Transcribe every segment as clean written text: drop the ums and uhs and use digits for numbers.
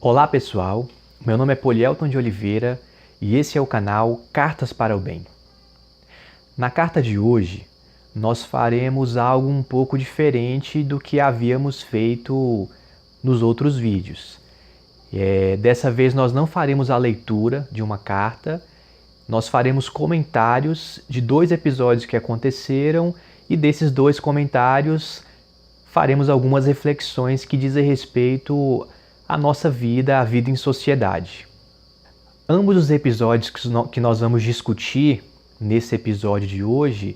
Olá pessoal, meu nome é Polielton de Oliveira e esse é o canal Cartas para o Bem. Na carta de hoje, nós faremos algo um pouco diferente do que havíamos feito nos outros vídeos. Dessa vez nós não faremos a leitura de uma carta, nós faremos comentários de 2 episódios que aconteceram e desses 2 comentários faremos algumas reflexões que dizem respeito à nossa vida, à vida em sociedade. Ambos os episódios que nós vamos discutir nesse episódio de hoje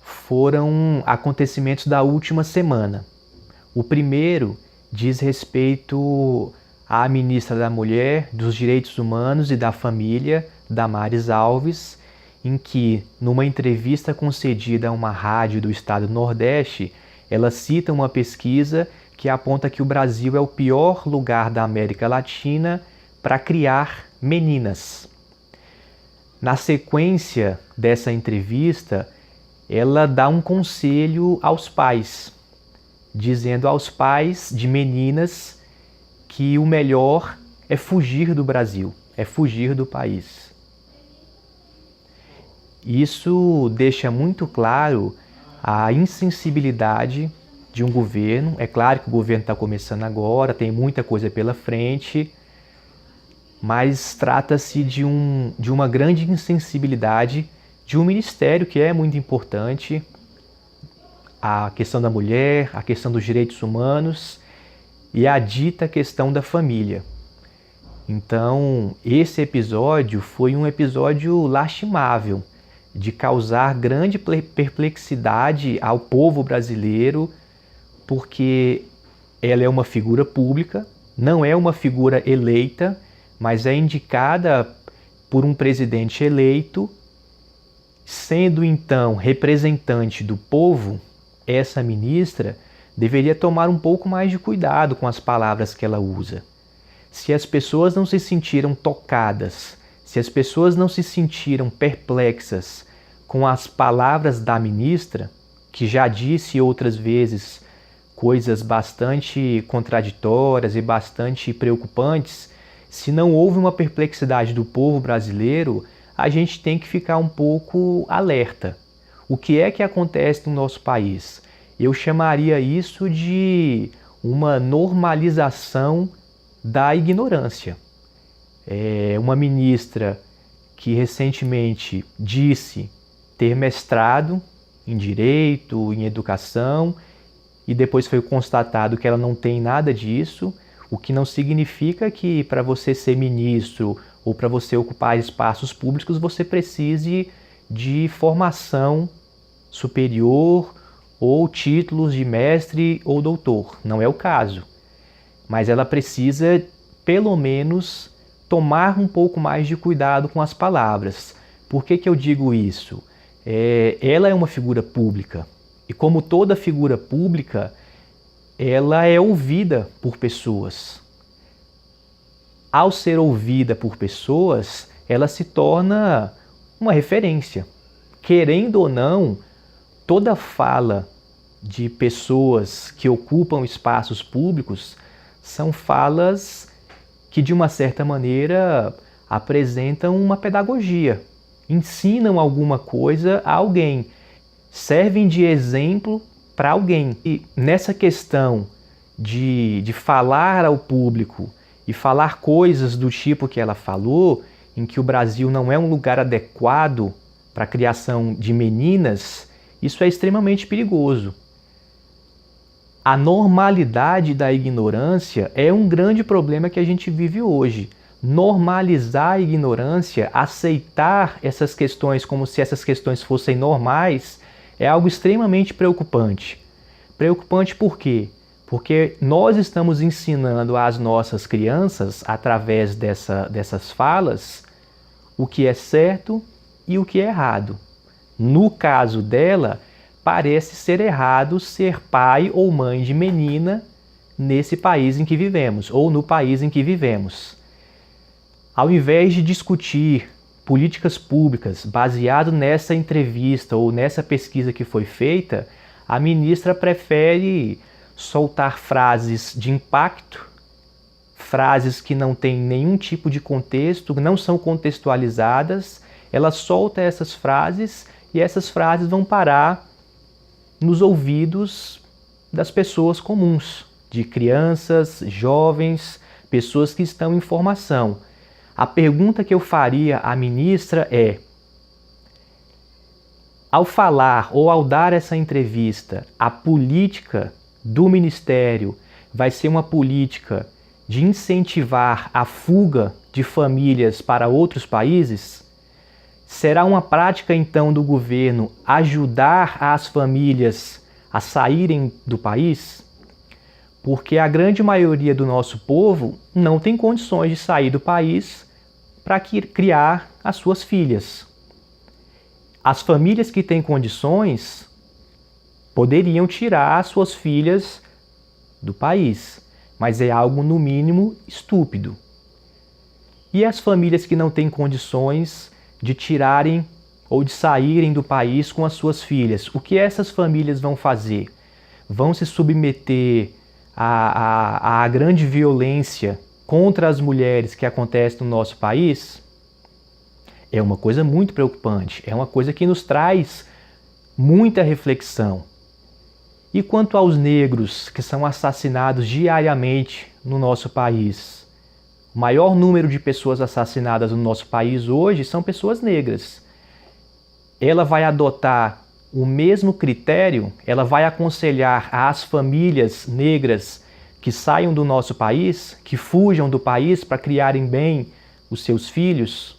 foram acontecimentos da última semana. O primeiro diz respeito à ministra da Mulher, dos Direitos Humanos e da Família, Damares Alves, em que, numa entrevista concedida a uma rádio do estado do Nordeste, ela cita uma pesquisa que aponta que o Brasil é o pior lugar da América Latina para criar meninas. Na sequência dessa entrevista, ela dá um conselho aos pais, dizendo aos pais de meninas que o melhor é fugir do Brasil, é fugir do país. Isso deixa muito claro a insensibilidade de um governo. É claro que o governo está começando agora, tem muita coisa pela frente, mas trata-se de uma grande insensibilidade de um ministério que é muito importante, a questão da mulher, a questão dos direitos humanos e a dita questão da família. Então, esse episódio foi um episódio lastimável, de causar grande perplexidade ao povo brasileiro, porque ela é uma figura pública, não é uma figura eleita, mas é indicada por um presidente eleito, sendo então representante do povo. Essa ministra deveria tomar um pouco mais de cuidado com as palavras que ela usa. Se as pessoas não se sentiram tocadas, se as pessoas não se sentiram perplexas com as palavras da ministra, que já disse outras vezes coisas bastante contraditórias e bastante preocupantes, se não houve uma perplexidade do povo brasileiro, a gente tem que ficar um pouco alerta. O que é que acontece no nosso país? Eu chamaria isso de uma normalização da ignorância. Uma ministra que recentemente disse ter mestrado em Direito, em Educação, e depois foi constatado que ela não tem nada disso, o que não significa que para você ser ministro ou para você ocupar espaços públicos você precise de formação superior ou títulos de mestre ou doutor. Não é o caso. Mas ela precisa, pelo menos, tomar um pouco mais de cuidado com as palavras. Por que eu digo isso? Ela é uma figura pública. E como toda figura pública, ela é ouvida por pessoas. Ao ser ouvida por pessoas, ela se torna uma referência. Querendo ou não, toda fala de pessoas que ocupam espaços públicos são falas que, de uma certa maneira, apresentam uma pedagogia, ensinam alguma coisa a alguém, servem de exemplo para alguém. E nessa questão de falar ao público e falar coisas do tipo que ela falou, em que o Brasil não é um lugar adequado para a criação de meninas, isso é extremamente perigoso. A normalidade da ignorância é um grande problema que a gente vive hoje. Normalizar a ignorância, aceitar essas questões como se essas questões fossem normais, é algo extremamente preocupante. Preocupante por quê? Porque nós estamos ensinando às nossas crianças, através dessas falas, o que é certo e o que é errado. No caso dela, parece ser errado ser pai ou mãe de menina nesse país em que vivemos, ou no país em que vivemos. Ao invés de discutir políticas públicas baseado nessa entrevista ou nessa pesquisa que foi feita, a ministra prefere soltar frases de impacto, frases que não têm nenhum tipo de contexto, não são contextualizadas. Ela solta essas frases e essas frases vão parar nos ouvidos das pessoas comuns, de crianças, jovens, pessoas que estão em formação. A pergunta que eu faria à ministra é: ao falar ou ao dar essa entrevista, a política do Ministério vai ser uma política de incentivar a fuga de famílias para outros países? Será uma prática, então, do governo ajudar as famílias a saírem do país? Porque a grande maioria do nosso povo não tem condições de sair do país para criar as suas filhas. As famílias que têm condições poderiam tirar as suas filhas do país, mas é algo, no mínimo, estúpido. E as famílias que não têm condições de tirarem ou de saírem do país com as suas filhas, o que essas famílias vão fazer? Vão se submeter à grande violência contra as mulheres que acontece no nosso país? É uma coisa muito preocupante, é uma coisa que nos traz muita reflexão. E quanto aos negros que são assassinados diariamente no nosso país? O maior número de pessoas assassinadas no nosso país hoje são pessoas negras. Ela vai adotar o mesmo critério? Ela vai aconselhar às famílias negras que saiam do nosso país, que fujam do país para criarem bem os seus filhos?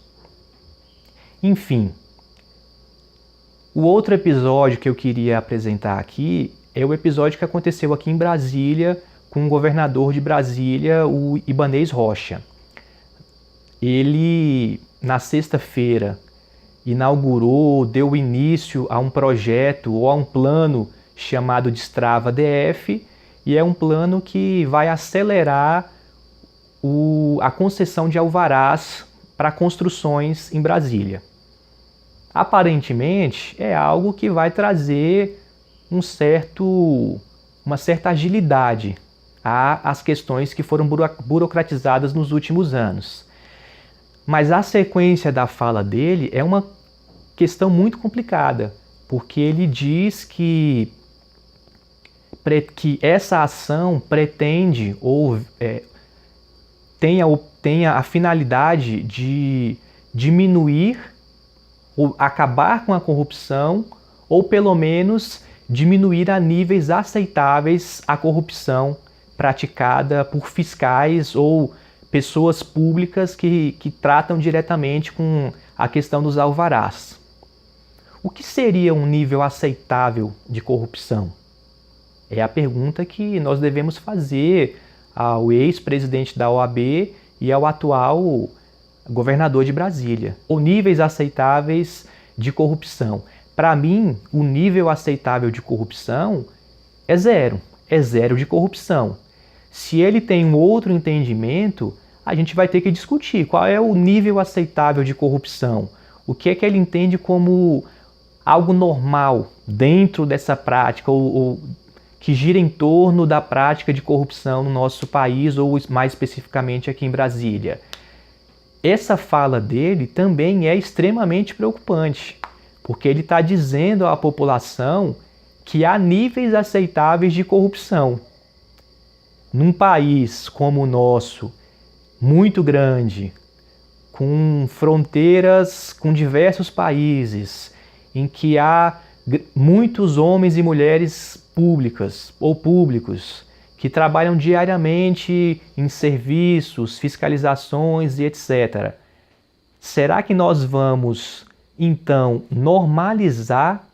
Enfim, o outro episódio que eu queria apresentar aqui é o episódio que aconteceu aqui em Brasília com o governador de Brasília, o Ibanez Rocha. Ele, na sexta-feira, inaugurou, deu início a um projeto ou a um plano chamado Destrava DF, e é um plano que vai acelerar a concessão de alvarás para construções em Brasília. Aparentemente, é algo que vai trazer uma certa agilidade às questões que foram burocratizadas nos últimos anos. Mas a sequência da fala dele é uma questão muito complicada, porque ele diz que essa ação pretende ou tenha a finalidade de diminuir ou acabar com a corrupção, ou pelo menos diminuir a níveis aceitáveis a corrupção praticada por fiscais ou pessoas públicas que tratam diretamente com a questão dos alvarás. O que seria um nível aceitável de corrupção? É a pergunta que nós devemos fazer ao ex-presidente da OAB e ao atual governador de Brasília. Ou níveis aceitáveis de corrupção. Para mim, o nível aceitável de corrupção é zero de corrupção. Se ele tem um outro entendimento, a gente vai ter que discutir qual é o nível aceitável de corrupção. O que é que ele entende como algo normal dentro dessa prática, ou que gira em torno da prática de corrupção no nosso país, ou mais especificamente aqui em Brasília. Essa fala dele também é extremamente preocupante, porque ele está dizendo à população que há níveis aceitáveis de corrupção. Num país como o nosso, muito grande, com fronteiras com diversos países, em que há muitos homens e mulheres públicas ou públicos que trabalham diariamente em serviços, fiscalizações e etc. Será que nós vamos, então, normalizar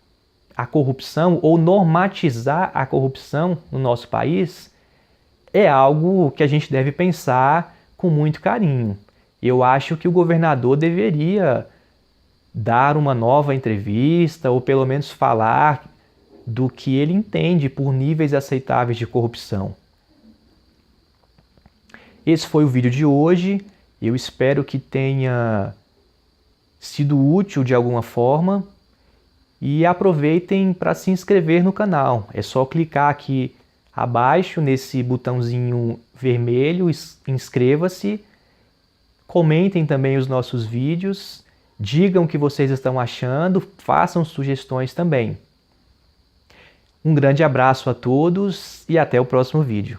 a corrupção ou normatizar a corrupção no nosso país? É algo que a gente deve pensar com muito carinho. Eu acho que o governador deveria dar uma nova entrevista ou pelo menos falar do que ele entende por níveis aceitáveis de corrupção. Esse foi o vídeo de hoje. Eu espero que tenha sido útil de alguma forma e aproveitem para se inscrever no canal. É só clicar aqui Abaixo, nesse botãozinho vermelho, inscreva-se. Comentem também os nossos vídeos. Digam o que vocês estão achando. Façam sugestões também. Um grande abraço a todos e até o próximo vídeo.